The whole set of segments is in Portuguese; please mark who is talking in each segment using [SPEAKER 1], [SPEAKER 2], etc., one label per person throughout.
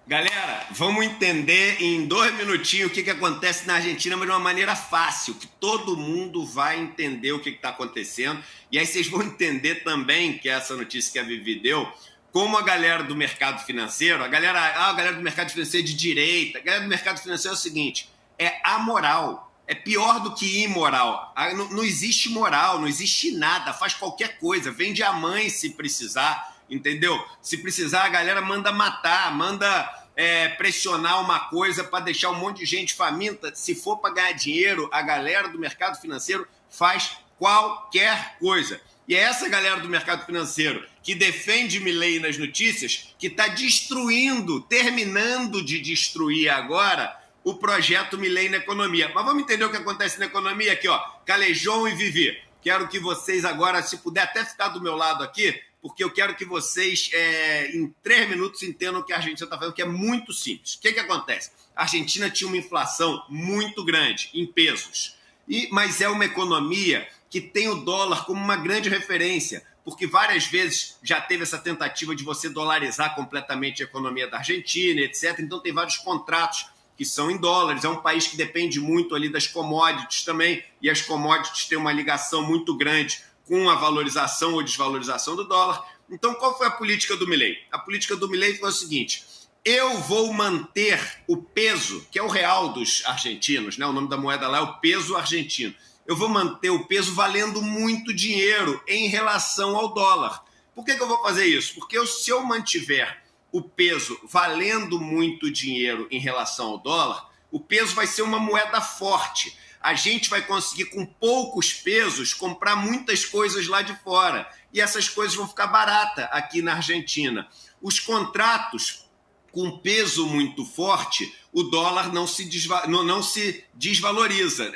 [SPEAKER 1] Galera, vamos entender em 2 minutinhos o que acontece na Argentina, mas de uma maneira fácil, que todo mundo vai entender o que está acontecendo. E aí vocês vão entender também, que é essa notícia que a Vivi deu, como a galera do mercado financeiro, a galera do mercado financeiro de direita, a galera do mercado financeiro é o seguinte, é amoral. É pior do que imoral. Não existe moral, não existe nada, faz qualquer coisa, vende a mãe se precisar, entendeu? Se precisar, a galera manda matar, manda pressionar uma coisa para deixar um monte de gente faminta. Se for para ganhar dinheiro, a galera do mercado financeiro faz qualquer coisa. E é essa galera do mercado financeiro que defende Milei nas notícias que está destruindo, terminando de destruir agora o projeto Milei na economia. Mas vamos entender o que acontece na economia aqui, ó. Calejão e Vivi. Quero que vocês agora, se puder até ficar do meu lado aqui, porque eu quero que vocês, em 3 minutos, entendam o que a Argentina está fazendo, que é muito simples. O que acontece? A Argentina tinha uma inflação muito grande, em pesos, mas é uma economia que tem o dólar como uma grande referência, porque várias vezes já teve essa tentativa de você dolarizar completamente a economia da Argentina, etc. Então tem vários contratos que são em dólares, é um país que depende muito ali das commodities também, e as commodities têm uma ligação muito grande com a valorização ou desvalorização do dólar. Então, qual foi a política do Milei? A política do Milei foi o seguinte: eu vou manter o peso, que é o real dos argentinos, né? O nome da moeda lá é o peso argentino. Eu vou manter o peso valendo muito dinheiro em relação ao dólar. Por que eu vou fazer isso? Porque se eu mantiver o peso valendo muito dinheiro em relação ao dólar, o peso vai ser uma moeda forte. A gente vai conseguir, com poucos pesos, comprar muitas coisas lá de fora. E essas coisas vão ficar baratas aqui na Argentina. Os contratos com peso muito forte, o dólar não se desvaloriza.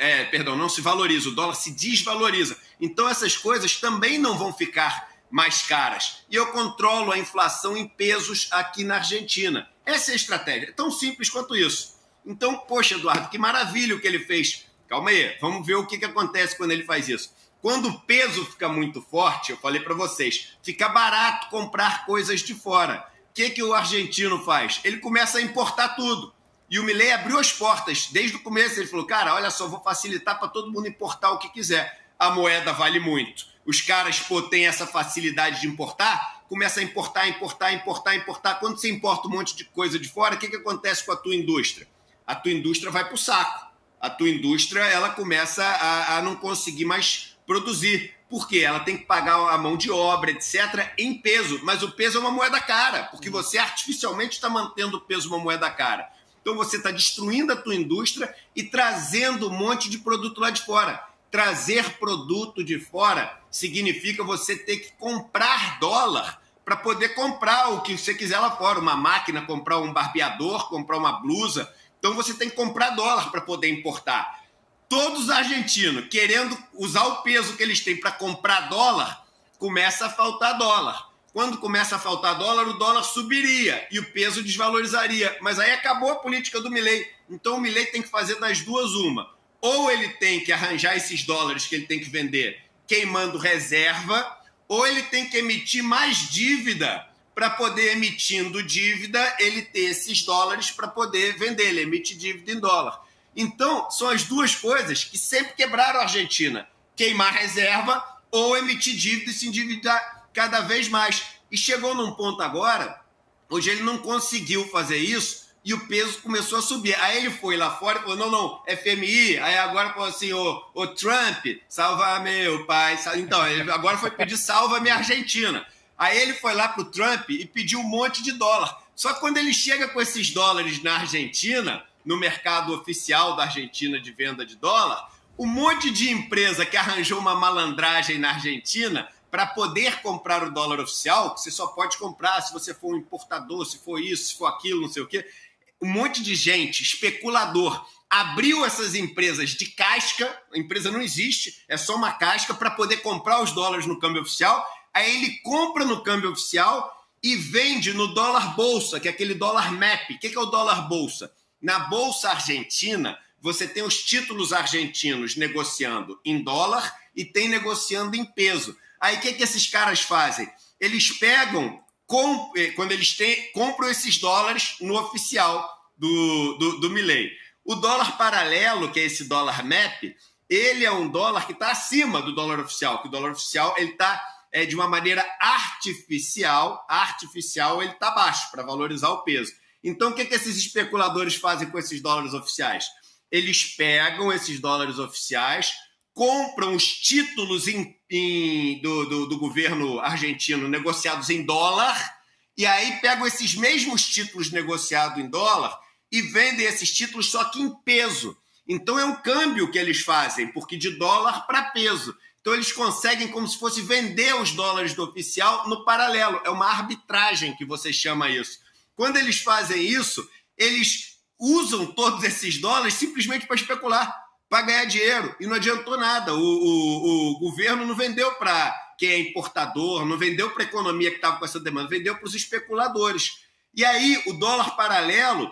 [SPEAKER 1] Não se valoriza, o dólar se desvaloriza. Então essas coisas também não vão ficar mais caras. E eu controlo a inflação em pesos aqui na Argentina. Essa é a estratégia. É tão simples quanto isso. Então, poxa, Eduardo, que maravilha o que ele fez. Calma aí, vamos ver o que acontece quando ele faz isso. Quando o peso fica muito forte, eu falei para vocês, fica barato comprar coisas de fora. O que o argentino faz? Ele começa a importar tudo. E o Milei abriu as portas. Desde o começo ele falou, cara, olha só, vou facilitar para todo mundo importar o que quiser. A moeda vale muito. Os caras, têm essa facilidade de importar, começa a importar. Quando você importa um monte de coisa de fora, o que acontece com a tua indústria? A tua indústria vai para o saco. A tua indústria ela começa a não conseguir mais produzir. Por quê? Ela tem que pagar a mão de obra, etc., em peso. Mas o peso é uma moeda cara, porque você artificialmente está mantendo o peso uma moeda cara. Então você está destruindo a tua indústria e trazendo um monte de produto lá de fora. Trazer produto de fora significa você ter que comprar dólar para poder comprar o que você quiser lá fora. Uma máquina, comprar um barbeador, comprar uma blusa. Então você tem que comprar dólar para poder importar. Todos os argentinos querendo usar o peso que eles têm para comprar dólar, começa a faltar dólar. Quando começa a faltar dólar, o dólar subiria e o peso desvalorizaria. Mas aí acabou a política do Milei. Então o Milei tem que fazer das duas uma. Ou ele tem que arranjar esses dólares que ele tem que vender queimando reserva, ou ele tem que emitir mais dívida para poder, emitindo dívida, ele ter esses dólares para poder vender. Ele emite dívida em dólar. Então, são as duas coisas que sempre quebraram a Argentina. Queimar reserva ou emitir dívida e se endividar cada vez mais. E chegou num ponto agora, hoje ele não conseguiu fazer isso e o peso começou a subir. Aí ele foi lá fora e falou, não, FMI. Aí agora falou assim, ô Trump, salva meu pai. Então, ele agora foi pedir salva minha Argentina. Aí ele foi lá pro Trump e pediu um monte de dólar. Só que quando ele chega com esses dólares na Argentina, no mercado oficial da Argentina de venda de dólar, um monte de empresa que arranjou uma malandragem na Argentina para poder comprar o dólar oficial, que você só pode comprar se você for um importador, se for isso, se for aquilo, não sei o quê. Um monte de gente, especulador, abriu essas empresas de casca, a empresa não existe, é só uma casca para poder comprar os dólares no câmbio oficial. Aí ele compra no câmbio oficial e vende no dólar bolsa, que é aquele dólar MAP. O que é o dólar bolsa? Na bolsa argentina, você tem os títulos argentinos negociando em dólar e tem negociando em peso. Aí o que esses caras fazem? Eles pegam quando eles compram esses dólares no oficial do Milei. O dólar paralelo, que é esse dólar MEP, ele é um dólar que está acima do dólar oficial, que o dólar oficial ele está de uma maneira artificial ele está baixo para valorizar o peso. Então, o que esses especuladores fazem com esses dólares oficiais? Eles pegam esses dólares oficiais, compram os títulos do governo argentino negociados em dólar, e aí pegam esses mesmos títulos negociados em dólar e vendem esses títulos só que em peso. Então é um câmbio que eles fazem, porque de dólar para peso. Então eles conseguem como se fosse vender os dólares do oficial no paralelo. É uma arbitragem que você chama isso. Quando eles fazem isso, eles usam todos esses dólares simplesmente para especular, para ganhar dinheiro. E não adiantou nada. O governo não vendeu para quem é importador, não vendeu para a economia que estava com essa demanda, vendeu para os especuladores. E aí o dólar paralelo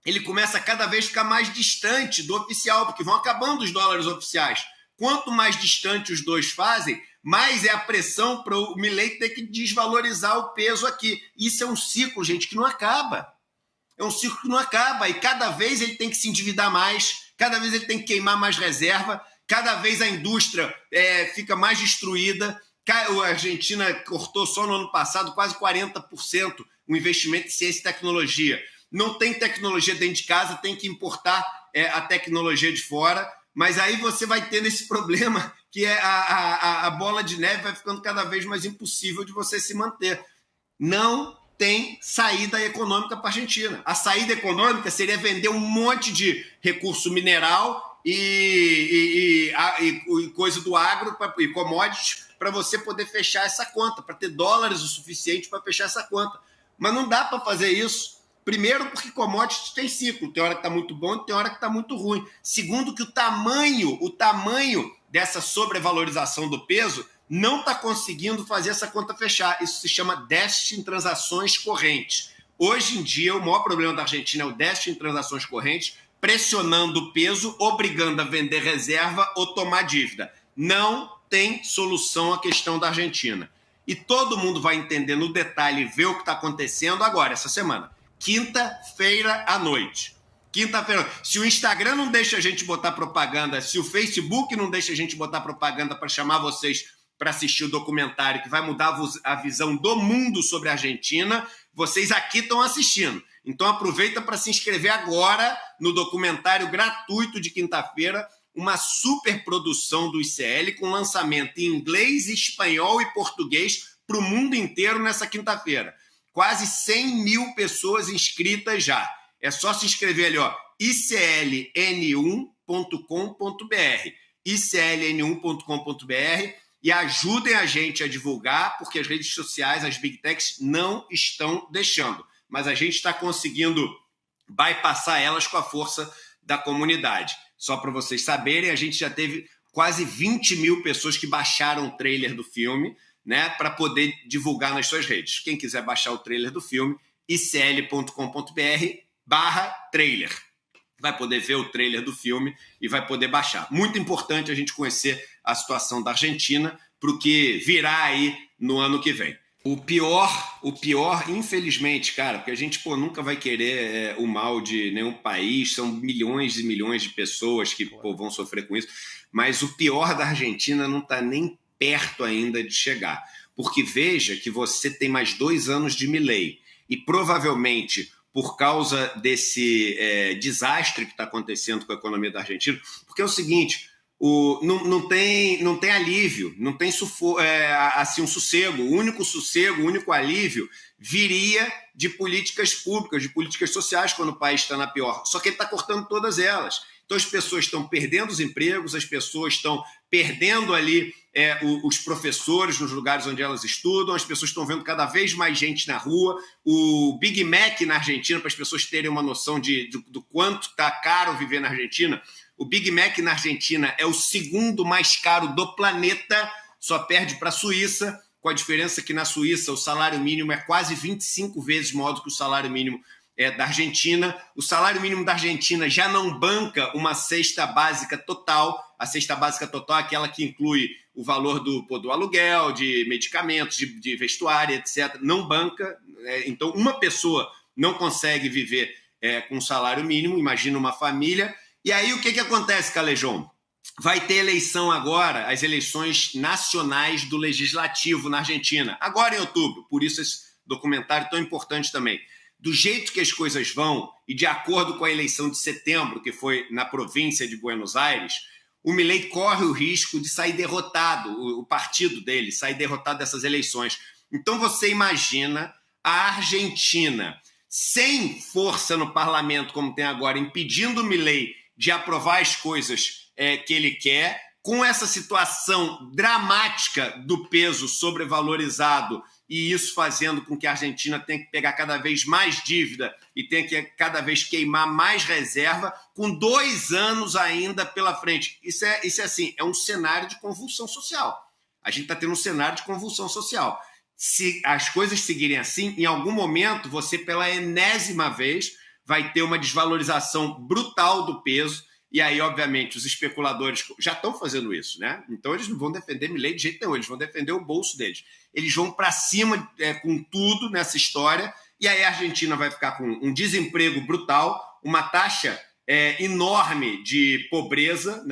[SPEAKER 1] ele começa a cada vez ficar mais distante do oficial, porque vão acabando os dólares oficiais. Quanto mais distante os dois fazem, mais é a pressão para o Milei ter que desvalorizar o peso aqui. Isso é um ciclo, gente, que não acaba. É um ciclo que não acaba. E cada vez ele tem que se endividar mais, cada vez ele tem que queimar mais reserva, cada vez a indústria fica mais destruída. A Argentina cortou só no ano passado quase 40% o investimento em ciência e tecnologia. Não tem tecnologia dentro de casa, tem que importar a tecnologia de fora, mas aí você vai tendo esse problema que a bola de neve vai ficando cada vez mais impossível de você se manter. Não tem saída econômica para a Argentina. A saída econômica seria vender um monte de recurso mineral e coisa do agro e commodities para você poder fechar essa conta, para ter dólares o suficiente para fechar essa conta. Mas não dá para fazer isso. Primeiro, porque commodities tem ciclo. Tem hora que está muito bom e tem hora que está muito ruim. Segundo, que o tamanho dessa sobrevalorização do peso não está conseguindo fazer essa conta fechar. Isso se chama déficit em transações correntes. Hoje em dia, o maior problema da Argentina é o déficit em transações correntes, pressionando o peso, obrigando a vender reserva ou tomar dívida. Não tem solução à questão da Argentina. E todo mundo vai entender no detalhe e ver o que está acontecendo agora, essa semana. Quinta-feira à noite. Quinta-feira. Se o Instagram não deixa a gente botar propaganda, se o Facebook não deixa a gente botar propaganda para chamar vocês para assistir o documentário que vai mudar a visão do mundo sobre a Argentina, vocês aqui estão assistindo. Então aproveita para se inscrever agora no documentário gratuito de quinta-feira, uma super produção do ICL com lançamento em inglês, espanhol e português para o mundo inteiro nessa quinta-feira. Quase 100 mil pessoas inscritas já. É só se inscrever ali, ó, icln1.com.br, icln1.com.br e ajudem a gente a divulgar, porque as redes sociais, as big techs, não estão deixando. Mas a gente está conseguindo bypassar elas com a força da comunidade. Só para vocês saberem, a gente já teve quase 20 mil pessoas que baixaram o trailer do filme, né, para poder divulgar nas suas redes. Quem quiser baixar o trailer do filme, icl.com.br/trailer. Vai poder ver o trailer do filme e vai poder baixar. Muito importante a gente conhecer a situação da Argentina para o que virá aí no ano que vem. O pior, infelizmente, cara, porque a gente nunca vai querer o mal de nenhum país, são milhões e milhões de pessoas que vão sofrer com isso, mas o pior da Argentina não está nem perto ainda de chegar. Porque veja que você tem mais 2 anos de Milei e provavelmente por causa desse desastre que está acontecendo com a economia da Argentina, porque é o seguinte, não tem alívio, não tem assim, um sossego. O único alívio viria de políticas públicas, de políticas sociais quando o país está na pior. Só que ele está cortando todas elas. Então as pessoas estão perdendo os empregos, as pessoas estão perdendo ali os professores nos lugares onde elas estudam, as pessoas estão vendo cada vez mais gente na rua. O Big Mac na Argentina, para as pessoas terem uma noção do quanto está caro viver na Argentina, o Big Mac na Argentina é o segundo mais caro do planeta, só perde para a Suíça, com a diferença que na Suíça o salário mínimo é quase 25 vezes maior do que o salário mínimo da Argentina. O salário mínimo da Argentina já não banca uma cesta básica total. A cesta básica total é aquela que inclui o valor do aluguel, de medicamentos, de vestuário, etc. Não banca. Então, uma pessoa não consegue viver com um salário mínimo, imagina uma família. E aí o que acontece, Calejão? Vai ter eleição agora, as eleições nacionais do Legislativo na Argentina, agora em outubro, por isso esse documentário tão importante também. Do jeito que as coisas vão, e de acordo com a eleição de setembro, que foi na província de Buenos Aires, o Milei corre o risco de sair derrotado, o partido dele sair derrotado dessas eleições. Então você imagina a Argentina sem força no parlamento, como tem agora, impedindo o Milei de aprovar as coisas que ele quer, com essa situação dramática do peso sobrevalorizado e isso fazendo com que a Argentina tenha que pegar cada vez mais dívida e tenha que cada vez queimar mais reserva, com 2 anos ainda pela frente. Isso é assim, é um cenário de convulsão social. A gente está tendo um cenário de convulsão social. Se as coisas seguirem assim, em algum momento, você, pela enésima vez, vai ter uma desvalorização brutal do peso. E aí, obviamente, os especuladores já estão fazendo isso, né? Então, eles não vão defender Milei de jeito nenhum, eles vão defender o bolso deles. Eles vão para cima com tudo nessa história, e aí a Argentina vai ficar com um desemprego brutal, uma taxa enorme de pobreza,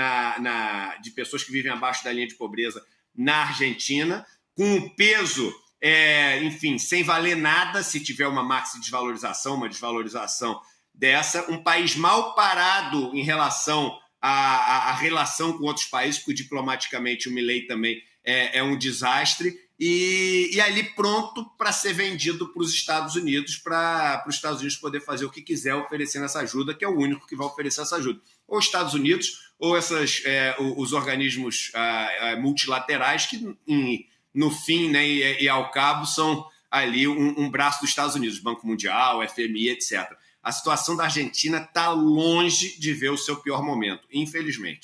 [SPEAKER 1] de pessoas que vivem abaixo da linha de pobreza na Argentina, com o peso, enfim, sem valer nada se tiver uma maxi-desvalorização, uma desvalorização dessa, um país mal parado em relação à relação com outros países, porque diplomaticamente o Milei também é um desastre, e ali pronto para ser vendido para os Estados Unidos, para os Estados Unidos poder fazer o que quiser oferecendo essa ajuda, que é o único que vai oferecer essa ajuda. Ou os Estados Unidos, ou os organismos multilaterais, que no fim, né, e ao cabo são ali um braço dos Estados Unidos, Banco Mundial, FMI, etc. A situação da Argentina está longe de ver o seu pior momento, infelizmente.